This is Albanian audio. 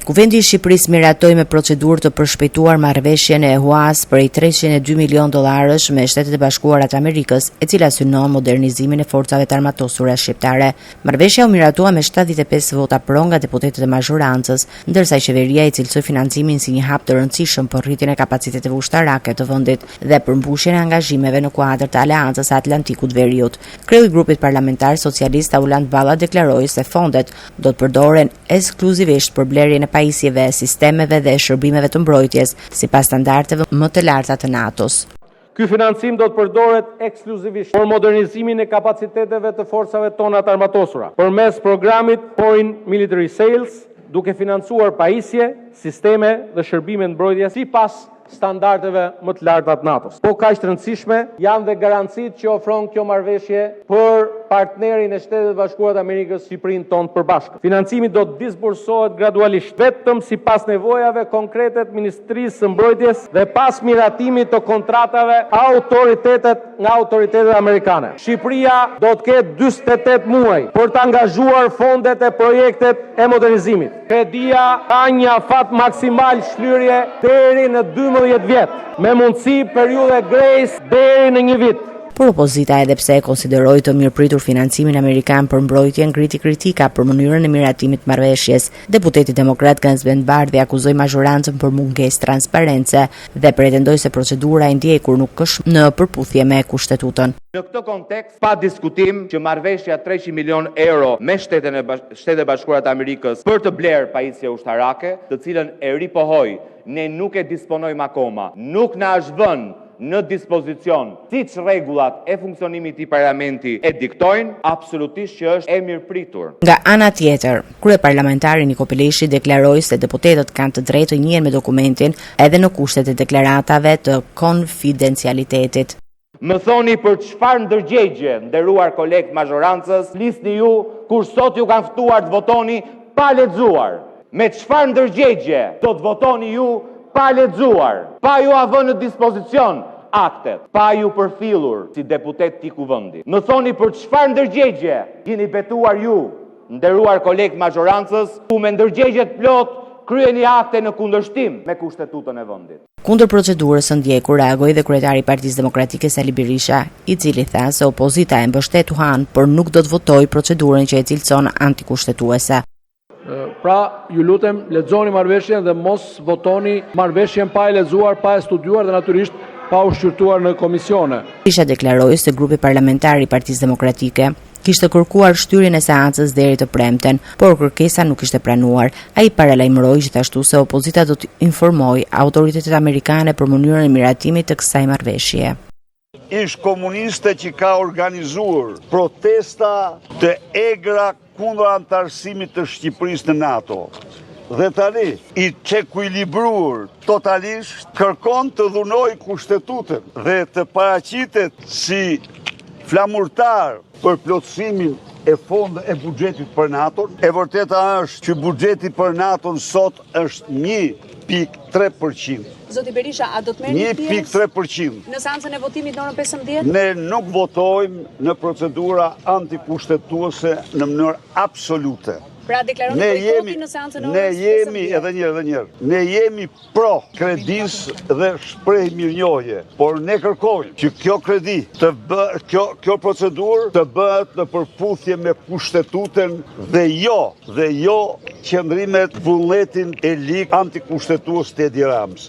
Kuvendi i Shqipërisë miratoi me procedurë të përshpejtuar marrëveshjen e EUA-s për $302 milion me Shtetet e Bashkuara të Amerikës, e cila synon modernizimin e forcave të armatosura shqiptare. Marrëveshja u miratua me 75 vota pro nga deputetët e mazhorancës, ndërsa qeveria i cilësoi financimin si një hap të rëndësishëm për rritjen e kapaciteteve ushtarake të vendit dhe për mbushjen e angazhimeve në kuadër të Aleancës së Atlantikut Veriut. Kreu i grupit parlamentar socialist Auland Balla deklaroi se fondet do të përdoren ekskluzivisht për blerjen e pajisjeve, sistemeve dhe shërbimeve të mbrojtjes, sipas standardeve më të larta të NATO-s. Ky financim do të përdoret ekskluzivisht për modernizimin e kapaciteteve të forcave tona të armatosura, përmes programit Foreign Military Sales, duke financuar pajisje, sisteme dhe shërbime të mbrojtjes sipas standardeve më të larta të NATO-s. Po kaq të rëndësishme janë dhe garancitë që ofron kjo marrëveshje për partnerin e Shtetet e Bashkuara të Amerikës, Shqipërinë tonë përbashkët. Financimi do të disbursohet gradualisht, vetëm sipas nevojave konkrete të Ministrisë së Mbrojtjes dhe pas miratimit të kontratave nga autoritetet amerikane. Shqipëria do të ketë 48 muaj për të angazhuar fondet e projektet e modernizimit. Kredia ka një afat maksimal shlyrje deri në 12 vjet, me mundësi periudhe grejs deri në 1 vit. Por opozita, edhe pse e konsideroi të mirëpritur financimin amerikan për mbrojtje, ngriti kritika për mënyrën e miratimit të marrëveshjes. Deputeti demokrat Gansben Bardhi akuzoi mazhorancën për mungesë transparence dhe pretendoi se procedura e ndjekur nuk është në përputhje me kushtetutën. Në këtë kontekst, pa diskutim që marrëveshja €300 milion me Shtetet e Bashkuara të Amerikës për të blerë pajisje ushtarake, të cilën e ripohoj, ne nuk e disponojmë akoma, nuk na është vënë në dispozicion, siç rregullat e funksionimit i parlamenti e diktojnë, absolutisht që është e mirëpritur. Nga ana tjetër, kryeparlamentari Niko Peleshi deklaroi se deputetët kanë të drejtë të njihen me dokumentin edhe në kushtet e deklaratave të konfidencialitetit. Më thoni për çfarë ndërgjegje, nderuar kolegë mazhorancës, flisni ju kur sot ju kanë ftuar të votoni pa lexuar. Me çfarë ndërgjegje do të votoni ju pa lexuar, pa ju avënë në dispozicion aktet, pa ju përfillur si deputet të kuvendit. Më thoni për çfarë ndërgjegje jeni betuar ju, nderuar kolegë mazhorancës, ku me ndërgjegje të plot kryeni akte në kundërshtim me kushtetutën e vendit. Kundër procedurës së ndjekur reagoi dhe kryetari i Partisë Demokratike Sali Berisha, i cili tha se opozita e mbështet Tuhan, por nuk do të votojë procedurën që e cilëson antikushtetuese. Pra, ju lutem, lexoni marrëveshjen dhe mos votoni marrëveshjen pa e lexuar, pa e studiuar dhe natyrisht pa u shqyrtuar në komisione. Berisha deklaroi se grupi parlamentar i Partisë Demokratike kishte kërkuar shtyrjen e seancës deri të premten, por kërkesa nuk ishte pranuar. Ai paralajmëroi gjithashtu se opozita do të informojë autoritetet amerikane për mënyrën e miratimit të kësaj marrëveshje. Ish komuniste që ka organizuar protesta të egra kundër antarësimit të Shqipërisë në NATO. Dhe tani, i çekuilibruar totalisht kërkon të dhunoj kushtetutën dhe të paraqitet si flamurtar për plotësimin e fondeve e buxhetit për NATO. E vërteta është që buxheti për NATO sot është 1.3%. Zoti Berisha, a do të merrni pjesë 1.3% në seancën e votimit në orën 15? Ne nuk votojmë në procedura antikushtetuese në mënyrë absolute. Pra deklaroni bojkotin në seancën e orës 15? Ne jemi, edhe njërë, ne jemi pro kredis dhe shpreh mirënjohje, por ne kërkojmë që kjo kredi, kjo procedurë të bëhet në përputhje me kushtetutën dhe jo qëndrimet vullnetin e ligë antikushtetues të Edi Ramës.